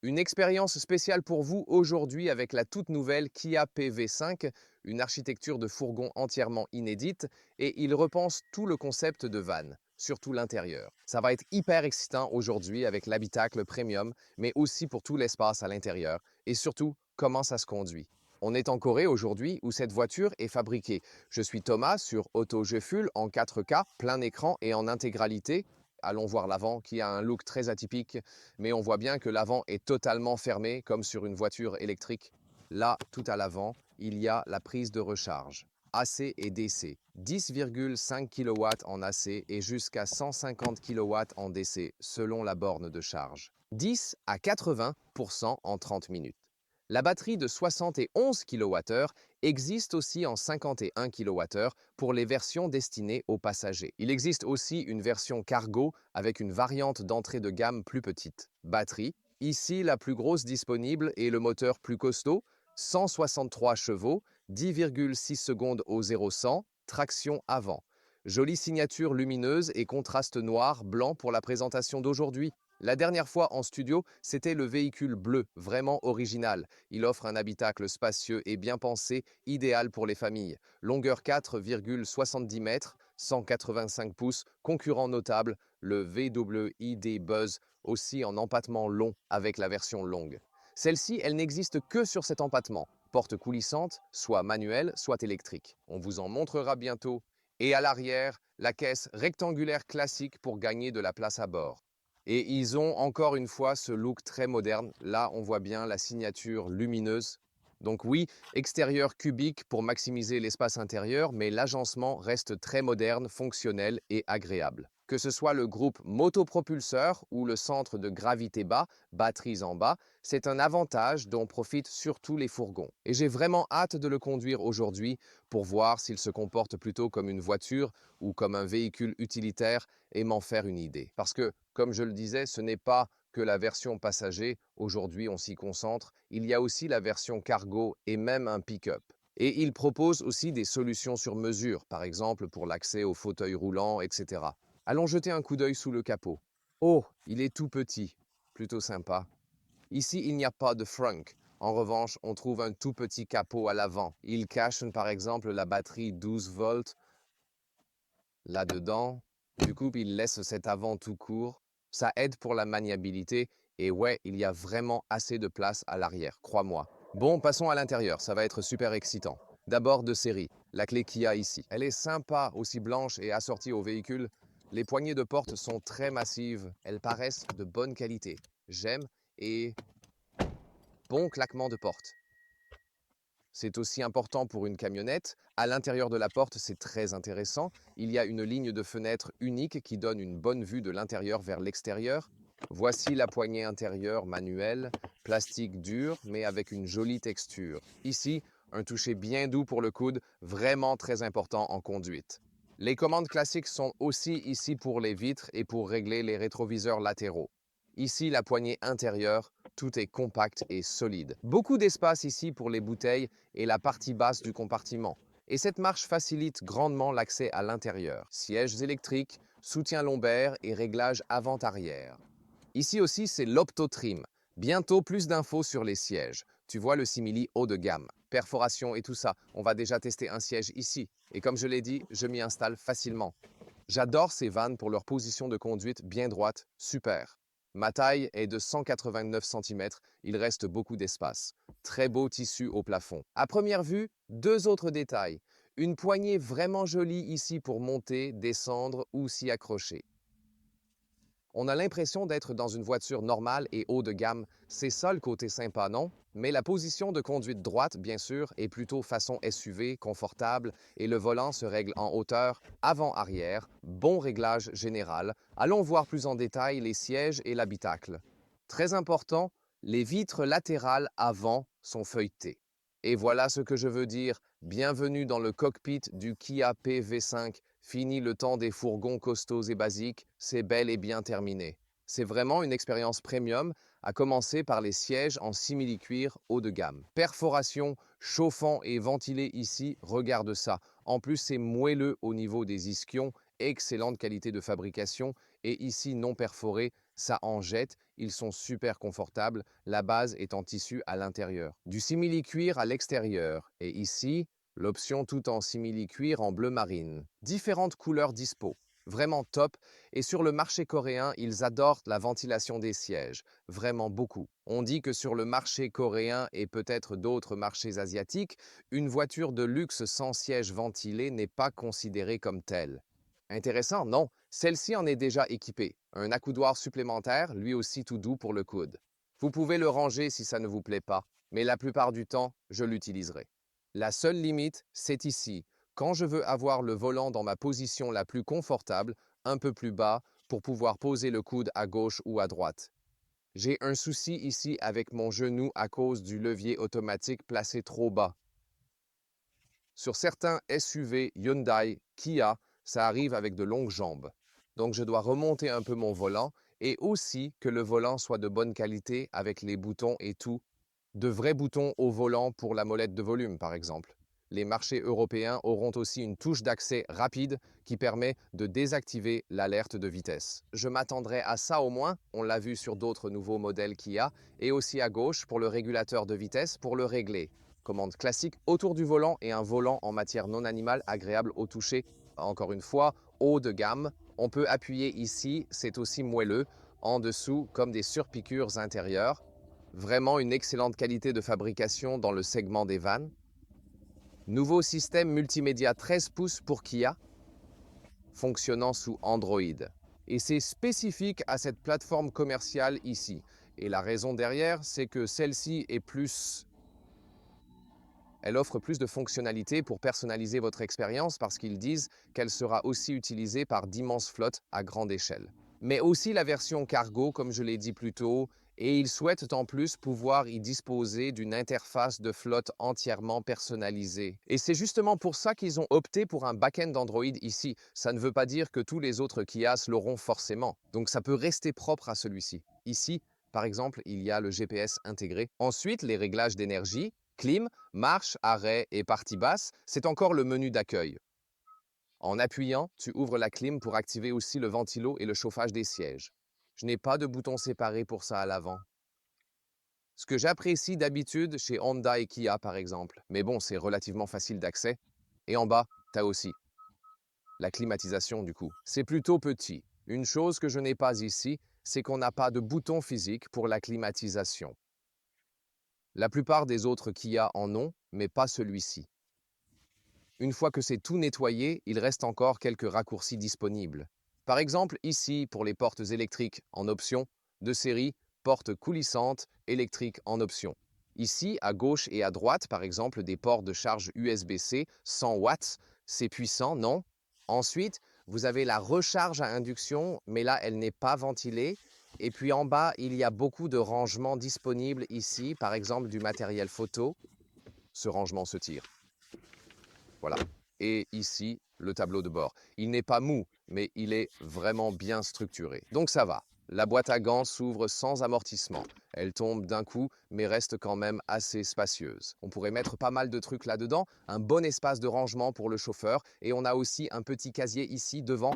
Une expérience spéciale pour vous aujourd'hui avec la toute nouvelle Kia PV5, une architecture de fourgon entièrement inédite et il repense tout le concept de van, surtout l'intérieur. Ça va être hyper excitant aujourd'hui avec l'habitacle premium, mais aussi pour tout l'espace à l'intérieur et surtout comment ça se conduit. On est en Corée aujourd'hui où cette voiture est fabriquée. Je suis Thomas sur Auto Je Fuel en 4K, plein écran et en intégralité. Allons voir l'avant qui a un look très atypique, mais on voit bien que l'avant est totalement fermé comme sur une voiture électrique. Là, tout à l'avant, il y a la prise de recharge. AC et DC, 10,5 kW en AC et jusqu'à 150 kW en DC selon la borne de charge. 10 à 80% en 30 minutes. La batterie de 71 kWh existe aussi en 51 kWh pour les versions destinées aux passagers. Il existe aussi une version cargo avec une variante d'entrée de gamme plus petite. Batterie, ici la plus grosse disponible et le moteur plus costaud, 163 chevaux, 10,6 secondes au 0-100, traction avant. Jolie signature lumineuse et contraste noir-blanc pour la présentation d'aujourd'hui. La dernière fois en studio, c'était le véhicule bleu, vraiment original. Il offre un habitacle spacieux et bien pensé, idéal pour les familles. Longueur 4,70 mètres, 185 pouces, concurrent notable, le VWID Buzz, aussi en empattement long avec la version longue. Celle-ci, elle n'existe que sur cet empattement. Porte coulissante, soit manuelle, soit électrique. On vous en montrera bientôt. Et à l'arrière, la caisse rectangulaire classique pour gagner de la place à bord. Et ils ont encore une fois ce look très moderne. Là, on voit bien la signature lumineuse. Donc oui, extérieur cubique pour maximiser l'espace intérieur, mais l'agencement reste très moderne, fonctionnel et agréable. Que ce soit le groupe motopropulseur ou le centre de gravité bas, batteries en bas, c'est un avantage dont profitent surtout les fourgons. Et j'ai vraiment hâte de le conduire aujourd'hui pour voir s'il se comporte plutôt comme une voiture ou comme un véhicule utilitaire et m'en faire une idée. Parce que, comme je le disais, ce n'est pas que la version passager, aujourd'hui on s'y concentre, il y a aussi la version cargo et même un pick-up. Et il propose aussi des solutions sur mesure, par exemple pour l'accès au fauteuil roulant, etc. Allons jeter un coup d'œil sous le capot. Oh, il est tout petit, plutôt sympa. Ici, il n'y a pas de frunk. En revanche, on trouve un tout petit capot à l'avant. Il cache par exemple la batterie 12 volts là-dedans. Du coup, il laisse cet avant tout court. Ça aide pour la maniabilité. Et ouais, il y a vraiment assez de place à l'arrière, crois-moi. Bon, passons à l'intérieur, ça va être super excitant. D'abord de série, la clé qu'il y a ici. Elle est sympa, aussi blanche et assortie au véhicule. Les poignées de porte sont très massives, elles paraissent de bonne qualité. J'aime et bon claquement de porte. C'est aussi important pour une camionnette. À l'intérieur de la porte, c'est très intéressant. Il y a une ligne de fenêtre unique qui donne une bonne vue de l'intérieur vers l'extérieur. Voici la poignée intérieure manuelle, plastique dur, mais avec une jolie texture. Ici, un toucher bien doux pour le coude, vraiment très important en conduite. Les commandes classiques sont aussi ici pour les vitres et pour régler les rétroviseurs latéraux. Ici, la poignée intérieure, tout est compact et solide. Beaucoup d'espace ici pour les bouteilles et la partie basse du compartiment. Et cette marche facilite grandement l'accès à l'intérieur. Sièges électriques, soutien lombaire et réglage avant-arrière. Ici aussi, c'est l'Optotrim. Bientôt, plus d'infos sur les sièges. Tu vois le simili haut de gamme, perforation et tout ça. On va déjà tester un siège ici. Et comme je l'ai dit, je m'y installe facilement. J'adore ces vannes pour leur position de conduite bien droite, super. Ma taille est de 189 cm, il reste beaucoup d'espace. Très beau tissu au plafond. À première vue, deux autres détails. Une poignée vraiment jolie ici pour monter, descendre ou s'y accrocher. On a l'impression d'être dans une voiture normale et haut de gamme. C'est ça le côté sympa, non? Mais la position de conduite droite, bien sûr, est plutôt façon SUV, confortable, et le volant se règle en hauteur, avant-arrière, bon réglage général. Allons voir plus en détail les sièges et l'habitacle. Très important, les vitres latérales avant sont feuilletées. Et voilà ce que je veux dire. Bienvenue dans le cockpit du Kia PV5. Fini le temps des fourgons costauds et basiques, c'est bel et bien terminé. C'est vraiment une expérience premium, à commencer par les sièges en simili-cuir haut de gamme. Perforation, chauffant et ventilé ici, regarde ça. En plus, c'est moelleux au niveau des ischions, excellente qualité de fabrication, et ici non perforé, Ça en jette, ils sont super confortables, la base est en tissu à l'intérieur. Du simili-cuir à l'extérieur. Et ici, l'option tout en simili-cuir en bleu marine. Différentes couleurs dispo. Vraiment top. Et sur le marché coréen, ils adorent la ventilation des sièges. Vraiment beaucoup. On dit que sur le marché coréen et peut-être d'autres marchés asiatiques, une voiture de luxe sans siège ventilé n'est pas considérée comme telle. Intéressant, non? Celle-ci en est déjà équipée. Un accoudoir supplémentaire, lui aussi tout doux pour le coude. Vous pouvez le ranger si ça ne vous plaît pas, mais la plupart du temps, je l'utiliserai. La seule limite, c'est ici, quand je veux avoir le volant dans ma position la plus confortable, un peu plus bas, pour pouvoir poser le coude à gauche ou à droite. J'ai un souci ici avec mon genou à cause du levier automatique placé trop bas. Sur certains SUV Hyundai, Kia, ça arrive avec de longues jambes. Donc je dois remonter un peu mon volant et aussi que le volant soit de bonne qualité avec les boutons et tout. De vrais boutons au volant pour la molette de volume, par exemple. Les marchés européens auront aussi une touche d'accès rapide qui permet de désactiver l'alerte de vitesse. Je m'attendrai à ça au moins, on l'a vu sur d'autres nouveaux modèles Kia, et aussi à gauche pour le régulateur de vitesse pour le régler. Commande classique autour du volant et un volant en matière non animale agréable au toucher. Encore une fois, haut de gamme. On peut appuyer ici, c'est aussi moelleux, en dessous comme des surpiqûres intérieures. Vraiment une excellente qualité de fabrication dans le segment des vannes. Nouveau système multimédia 13 pouces pour Kia, fonctionnant sous Android. Et c'est spécifique à cette plateforme commerciale ici. Et la raison derrière, c'est que celle-ci est plus... Elle offre plus de fonctionnalités pour personnaliser votre expérience parce qu'ils disent qu'elle sera aussi utilisée par d'immenses flottes à grande échelle. Mais aussi la version cargo, comme je l'ai dit plus tôt, et ils souhaitent en plus pouvoir y disposer d'une interface de flotte entièrement personnalisée. Et c'est justement pour ça qu'ils ont opté pour un back-end Android ici. Ça ne veut pas dire que tous les autres Kias l'auront forcément. Donc ça peut rester propre à celui-ci. Ici, par exemple, il y a le GPS intégré. Ensuite, les réglages d'énergie, clim, marche, arrêt et partie basse, c'est encore le menu d'accueil. En appuyant, tu ouvres la clim pour activer aussi le ventilo et le chauffage des sièges. Je n'ai pas de bouton séparé pour ça à l'avant. Ce que j'apprécie d'habitude chez Honda et Kia par exemple, mais bon, c'est relativement facile d'accès. Et en bas, t'as aussi la climatisation du coup. C'est plutôt petit. Une chose que je n'ai pas ici, c'est qu'on n'a pas de bouton physique pour la climatisation. La plupart des autres Kia en ont, mais pas celui-ci. Une fois que c'est tout nettoyé, il reste encore quelques raccourcis disponibles. Par exemple, ici, pour les portes électriques en option, de série, portes coulissantes électriques en option. Ici, à gauche et à droite, par exemple, des ports de charge USB-C 100 watts, c'est puissant, non? Ensuite, vous avez la recharge à induction, mais là, elle n'est pas ventilée. Et puis en bas, il y a beaucoup de rangements disponibles ici, par exemple du matériel photo. Ce rangement se tire. Voilà. Et ici, le tableau de bord. Il n'est pas mou, mais il est vraiment bien structuré. Donc ça va. La boîte à gants s'ouvre sans amortissement. Elle tombe d'un coup, mais reste quand même assez spacieuse. On pourrait mettre pas mal de trucs là-dedans, un bon espace de rangement pour le chauffeur, et on a aussi un petit casier ici devant.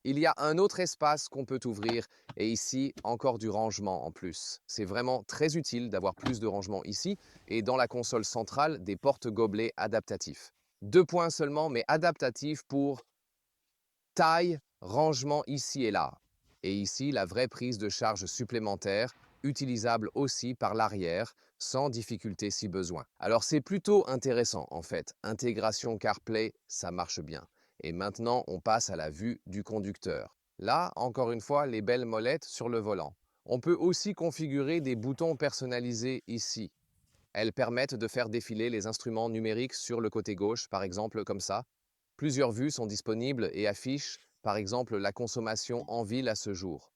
Il y a un autre espace qu'on peut ouvrir, et ici, encore du rangement en plus. C'est vraiment très utile d'avoir plus de rangement ici, et dans la console centrale, des porte-gobelets adaptatifs. 2 points seulement, mais adaptatifs pour taille, rangement ici et là. Et ici, la vraie prise de charge supplémentaire, utilisable aussi par l'arrière, sans difficulté si besoin. Alors c'est plutôt intéressant en fait. Intégration CarPlay, ça marche bien. Et maintenant, on passe à la vue du conducteur. Là, encore une fois, les belles molettes sur le volant. On peut aussi configurer des boutons personnalisés ici. Elles permettent de faire défiler les instruments numériques sur le côté gauche, par exemple comme ça. Plusieurs vues sont disponibles et affichent, par exemple, la consommation en ville à ce jour.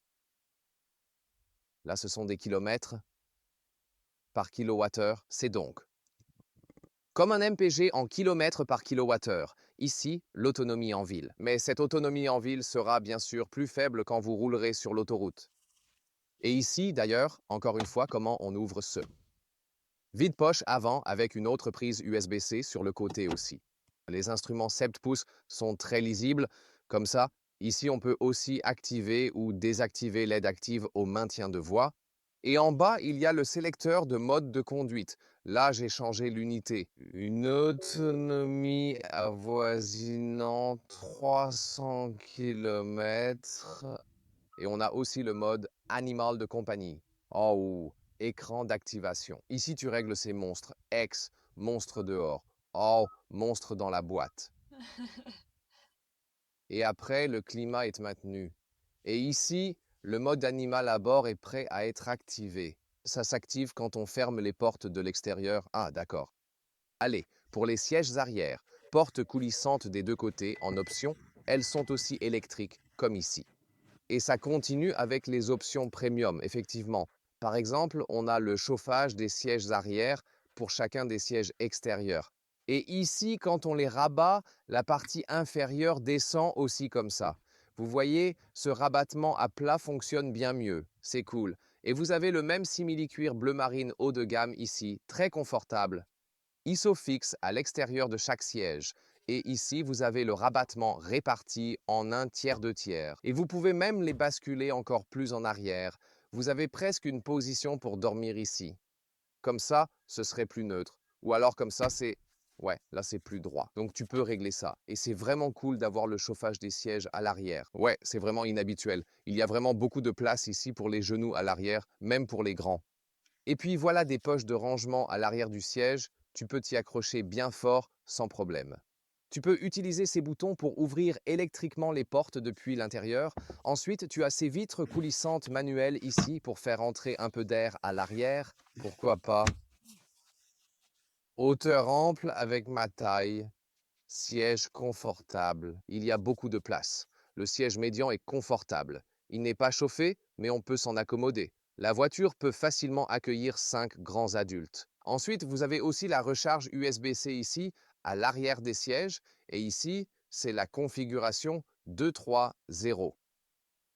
Là, ce sont des kilomètres par kilowattheure. C'est donc comme un MPG en kilomètres par kilowattheure. Ici, l'autonomie en ville. Mais cette autonomie en ville sera bien sûr plus faible quand vous roulerez sur l'autoroute. Et ici, d'ailleurs, encore une fois, comment on ouvre ce vide-poche avant avec une autre prise USB-C sur le côté aussi. Les instruments 7 pouces sont très lisibles, comme ça, Ici, on peut aussi activer ou désactiver l'aide active au maintien de voie. Et en bas, il y a le sélecteur de mode de conduite. Là, j'ai changé l'unité. Une autonomie avoisinant 300 km. Et on a aussi le mode animal de compagnie. Oh, écran d'activation. Ici, tu règles ces monstres. Ex, monstre dehors. Oh, monstre dans la boîte. Et après, le climat est maintenu. Et ici, le mode animal à bord est prêt à être activé. Ça s'active quand on ferme les portes de l'extérieur. Ah, d'accord. Allez, pour les sièges arrière, portes coulissantes des deux côtés en option, elles sont aussi électriques, comme ici. Et ça continue avec les options premium, effectivement. Par exemple, on a le chauffage des sièges arrière pour chacun des sièges extérieurs. Et ici, quand on les rabat, la partie inférieure descend aussi comme ça. Vous voyez, ce rabattement à plat fonctionne bien mieux. C'est cool. Et vous avez le même simili-cuir bleu marine haut de gamme ici, très confortable. ISOFIX à l'extérieur de chaque siège. Et ici, vous avez le rabattement réparti en un tiers de tiers. Et vous pouvez même les basculer encore plus en arrière. Vous avez presque une position pour dormir ici. Comme ça, ce serait plus neutre. Ou alors comme ça, c'est... Ouais, là c'est plus droit. Donc tu peux régler ça. Et c'est vraiment cool d'avoir le chauffage des sièges à l'arrière. Ouais, c'est vraiment inhabituel. Il y a vraiment beaucoup de place ici pour les genoux à l'arrière, même pour les grands. Et puis voilà des poches de rangement à l'arrière du siège, tu peux t'y accrocher bien fort sans problème. Tu peux utiliser ces boutons pour ouvrir électriquement les portes depuis l'intérieur. Ensuite, tu as ces vitres coulissantes manuelles ici pour faire entrer un peu d'air à l'arrière. Pourquoi pas? Hauteur ample avec ma taille. Siège confortable. Il y a beaucoup de place. Le siège médian est confortable. Il n'est pas chauffé, mais on peut s'en accommoder. La voiture peut facilement accueillir 5 grands adultes. Ensuite, vous avez aussi la recharge USB-C ici, à l'arrière des sièges. Et ici, c'est la configuration 2.3.0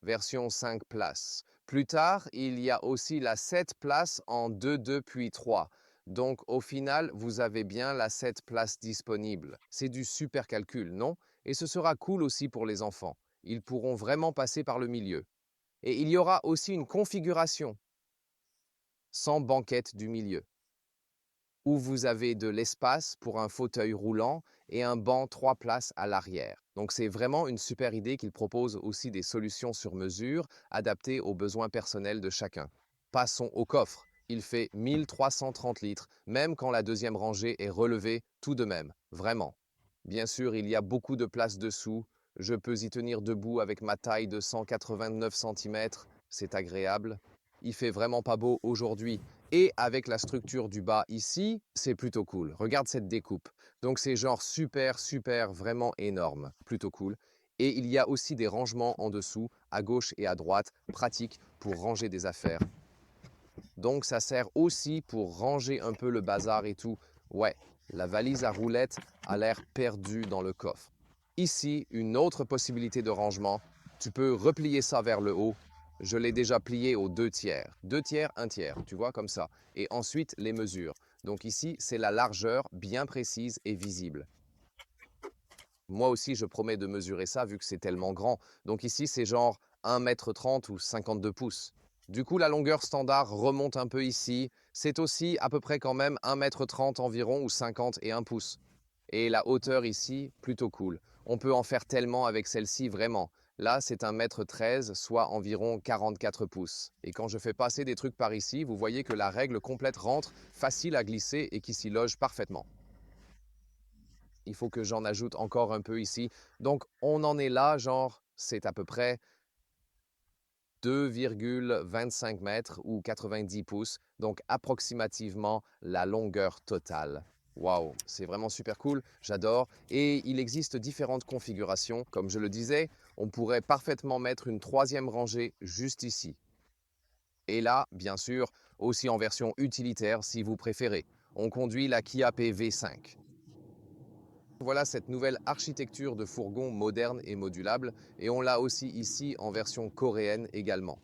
version 5 places. Plus tard, il y a aussi la 7 places en 2.2 puis 3. Donc au final, vous avez bien la 7 places disponible. C'est du super calcul, non? Et ce sera cool aussi pour les enfants. Ils pourront vraiment passer par le milieu. Et il y aura aussi une configuration sans banquette du milieu, où vous avez de l'espace pour un fauteuil roulant et un banc 3 places à l'arrière. Donc c'est vraiment une super idée qu'il propose aussi des solutions sur mesure adaptées aux besoins personnels de chacun. Passons au coffre. Il fait 1330 litres, même quand la deuxième rangée est relevée tout de même, vraiment. Bien sûr, il y a beaucoup de place dessous. Je peux y tenir debout avec ma taille de 189 cm. C'est agréable. Il fait vraiment pas beau aujourd'hui, et avec la structure du bas ici, c'est plutôt cool. Regarde cette découpe. Donc c'est genre super, super, vraiment énorme. Plutôt cool. Et il y a aussi des rangements en dessous, à gauche et à droite, pratiques pour ranger des affaires. Donc ça sert aussi pour ranger un peu le bazar et tout. Ouais, la valise à roulettes a l'air perdue dans le coffre. Ici, une autre possibilité de rangement. Tu peux replier ça vers le haut. Je l'ai déjà plié aux 2 tiers. 2 tiers, 1 tiers, tu vois, comme ça. Et ensuite, les mesures. Donc ici, c'est la largeur bien précise et visible. Moi aussi, je promets de mesurer ça vu que c'est tellement grand. Donc ici, c'est genre 1,30 m ou 52 pouces. Du coup, la longueur standard remonte un peu ici. C'est aussi à peu près quand même 1,30 m environ ou 51 pouces. Et la hauteur ici, plutôt cool. On peut en faire tellement avec celle-ci, vraiment. Là, c'est 1,13 m, soit environ 44 pouces. Et quand je fais passer des trucs par ici, vous voyez que la règle complète rentre, facile à glisser et qui s'y loge parfaitement. Il faut que j'en ajoute encore un peu ici. Donc, on en est là, genre, c'est à peu près 2,25 mètres ou 90 pouces, donc approximativement la longueur totale. Waouh, c'est vraiment super cool, j'adore. Et il existe différentes configurations. Comme je le disais, on pourrait parfaitement mettre une troisième rangée juste ici. Et là, bien sûr, aussi en version utilitaire si vous préférez. On conduit la Kia PV5. Voilà cette nouvelle architecture de fourgon moderne et modulable, et on l'a aussi ici en version coréenne également.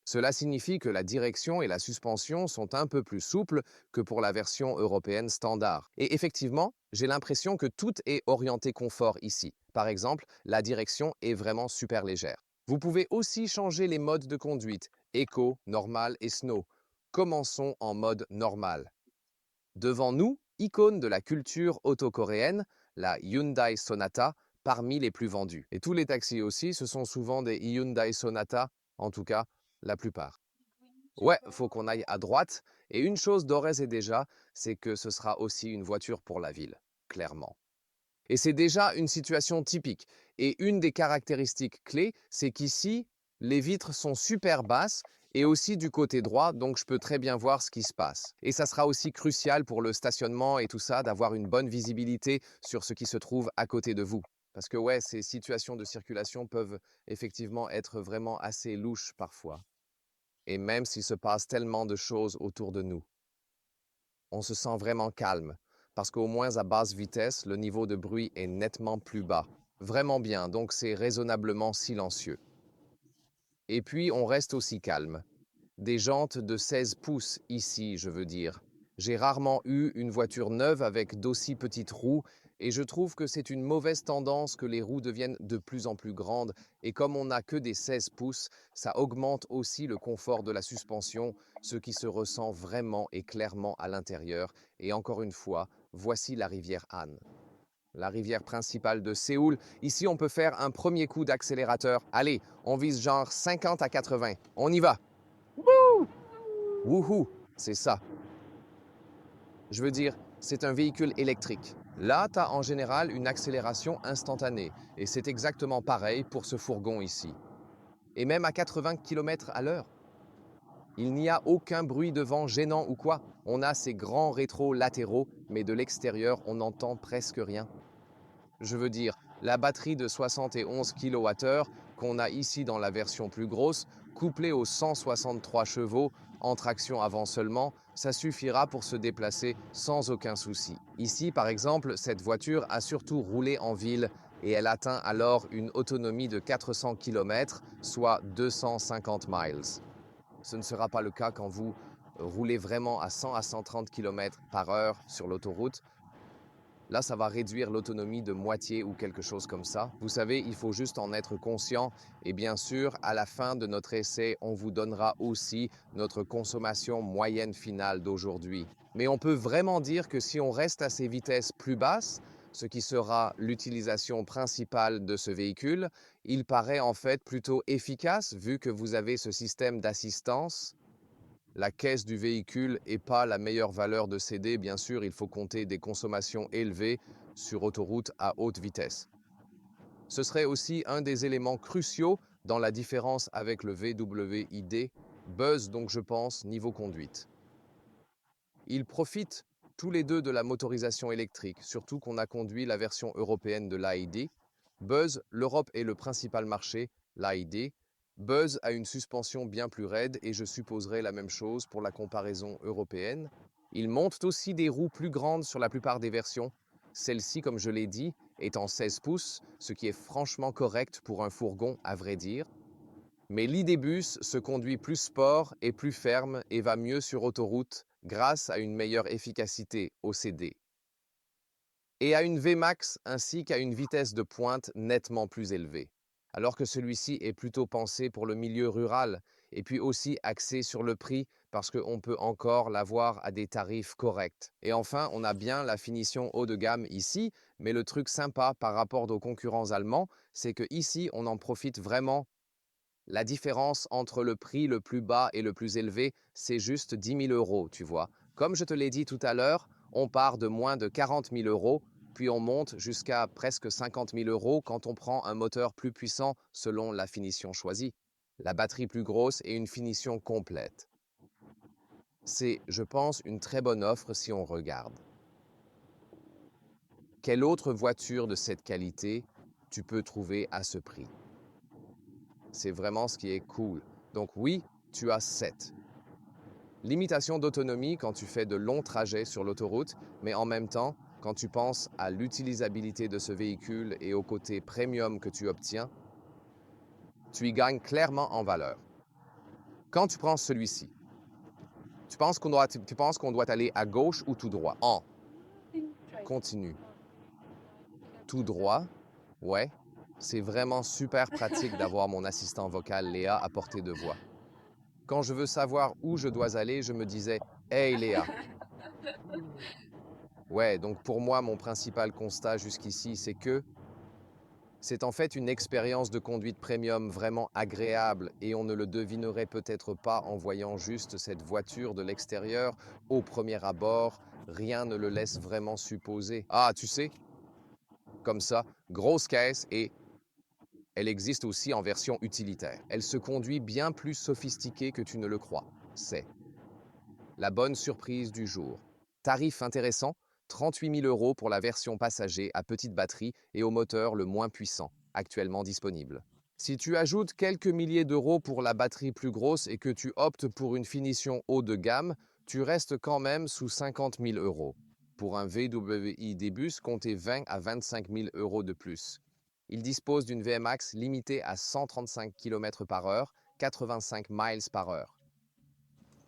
Cela signifie que la direction et la suspension sont un peu plus souples que pour la version européenne standard. Et effectivement, j'ai l'impression que tout est orienté confort ici. Par exemple, la direction est vraiment super légère. Vous pouvez aussi changer les modes de conduite, Eco, Normal et Snow. Commençons en mode normal. Devant nous, icône de la culture auto-coréenne, la Hyundai Sonata, parmi les plus vendus. Et tous les taxis aussi, ce sont souvent des Hyundai Sonata, en tout cas la plupart. Ouais, faut qu'on aille à droite. Et une chose d'ores et déjà, c'est que ce sera aussi une voiture pour la ville, clairement. Et c'est déjà une situation typique. Et une des caractéristiques clés, c'est qu'ici, les vitres sont super basses et aussi du côté droit, donc je peux très bien voir ce qui se passe. Et ça sera aussi crucial pour le stationnement et tout ça, d'avoir une bonne visibilité sur ce qui se trouve à côté de vous. Parce que ouais, ces situations de circulation peuvent effectivement être vraiment assez louches parfois. Et même s'il se passe tellement de choses autour de nous, on se sent vraiment calme, parce qu'au moins à basse vitesse, le niveau de bruit est nettement plus bas. Vraiment bien, donc c'est raisonnablement silencieux. Et puis on reste aussi calme. Des jantes de 16 pouces ici, je veux dire. J'ai rarement eu une voiture neuve avec d'aussi petites roues et je trouve que c'est une mauvaise tendance que les roues deviennent de plus en plus grandes et comme on n'a que des 16 pouces, ça augmente aussi le confort de la suspension, ce qui se ressent vraiment et clairement à l'intérieur. Et encore une fois, voici la rivière Han. La rivière principale de Séoul. Ici, on peut faire un premier coup d'accélérateur. Allez, on vise genre 50 à 80. On y va! Wouhou, c'est ça. Je veux dire, c'est un véhicule électrique. Là, tu as en général une accélération instantanée, et c'est exactement pareil pour ce fourgon ici. Et même à 80 km à l'heure. Il n'y a aucun bruit de vent gênant ou quoi. On a ces grands rétros latéraux, mais de l'extérieur, on n'entend presque rien. Je veux dire, la batterie de 71 kWh qu'on a ici dans la version plus grosse, couplée aux 163 chevaux en traction avant seulement, ça suffira pour se déplacer sans aucun souci. Ici, par exemple, cette voiture a surtout roulé en ville et elle atteint alors une autonomie de 400 km, soit 250 miles. Ce ne sera pas le cas quand vous roulez vraiment à 100 à 130 km par heure sur l'autoroute. Là, ça va réduire l'autonomie de moitié ou quelque chose comme ça. Vous savez, il faut juste en être conscient. Et bien sûr, à la fin de notre essai, on vous donnera aussi notre consommation moyenne finale d'aujourd'hui. Mais on peut vraiment dire que si on reste à ces vitesses plus basses, ce qui sera l'utilisation principale de ce véhicule, il paraît en fait plutôt efficace vu que vous avez ce système d'assistance. La caisse du véhicule n'est pas la meilleure valeur de CD, bien sûr, il faut compter des consommations élevées sur autoroute à haute vitesse. Ce serait aussi un des éléments cruciaux dans la différence avec le VWID, Buzz donc je pense niveau conduite. Ils profitent tous les deux de la motorisation électrique, surtout qu'on a conduit la version européenne de l'AID. Buzz, l'Europe est le principal marché, l'AID. Buzz a une suspension bien plus raide et je supposerai la même chose pour la comparaison européenne. Ils montent aussi des roues plus grandes sur la plupart des versions. Celle-ci, comme je l'ai dit, est en 16 pouces, ce qui est franchement correct pour un fourgon, à vrai dire. Mais l'ID-Bus se conduit plus sport et plus ferme et va mieux sur autoroute grâce à une meilleure efficacité OCD et à une Vmax ainsi qu'à une vitesse de pointe nettement plus élevée. Alors que celui-ci est plutôt pensé pour le milieu rural et puis aussi axé sur le prix parce qu'on peut encore l'avoir à des tarifs corrects. Et enfin, on a bien la finition haut de gamme ici, mais le truc sympa par rapport aux concurrents allemands, c'est que ici on en profite vraiment. La différence entre le prix le plus bas et le plus élevé, c'est juste 10 000 euros, tu vois. Comme je te l'ai dit tout à l'heure, on part de moins de 40 000 euros, puis on monte jusqu'à presque 50 000 euros quand on prend un moteur plus puissant selon la finition choisie, la batterie plus grosse et une finition complète. C'est, je pense, une très bonne offre si on regarde. Quelle autre voiture de cette qualité tu peux trouver à ce prix? C'est vraiment ce qui est cool. Donc oui, tu as 7. Limitation d'autonomie quand tu fais de longs trajets sur l'autoroute, mais en même temps, quand tu penses à l'utilisabilité de ce véhicule et au côté premium que tu obtiens, tu y gagnes clairement en valeur. Quand tu prends celui-ci, tu penses qu'on doit aller à gauche ou tout droit? Continue. Tout droit? Ouais. C'est vraiment super pratique d'avoir mon assistant vocal Léa à portée de voix. Quand je veux savoir où je dois aller, je me disais Hey Léa. Ouais, donc pour moi, mon principal constat jusqu'ici, c'est que c'est en fait une expérience de conduite premium vraiment agréable et on ne le devinerait peut-être pas en voyant juste cette voiture de l'extérieur. Au premier abord, rien ne le laisse vraiment supposer. Ah, tu sais, comme ça, grosse caisse et elle existe aussi en version utilitaire. Elle se conduit bien plus sophistiquée que tu ne le crois. C'est la bonne surprise du jour. Tarif intéressant, 38 000 € pour la version passager à petite batterie et au moteur le moins puissant, actuellement disponible. Si tu ajoutes quelques milliers d'euros pour la batterie plus grosse et que tu optes pour une finition haut de gamme, tu restes quand même sous 50 000 €. Pour un VWI D-Bus, comptez 20 à 25 000 € de plus. Il dispose d'une VMAX limitée à 135 km/h, 85 miles par heure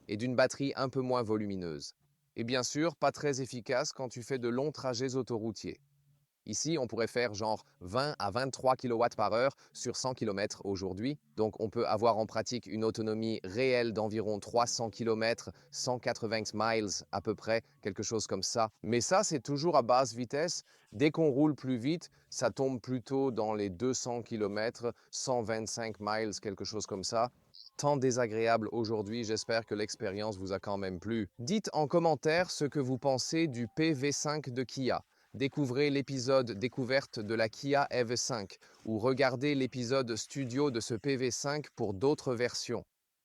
et d'une batterie un peu moins volumineuse. Et bien sûr, pas très efficace quand tu fais de longs trajets autoroutiers. Ici, on pourrait faire genre 20 à 23 kW par heure sur 100 km aujourd'hui. Donc, on peut avoir en pratique une autonomie réelle d'environ 300 km, 180 miles à peu près, quelque chose comme ça. Mais ça, c'est toujours à basse vitesse. Dès qu'on roule plus vite, ça tombe plutôt dans les 200 km, 125 miles, quelque chose comme ça. Tant désagréable aujourd'hui, j'espère que l'expérience vous a quand même plu. Dites en commentaire ce que vous pensez du PV5 de Kia. Découvrez l'épisode découverte de la Kia EV5 ou regardez l'épisode studio de ce PV5 pour d'autres versions.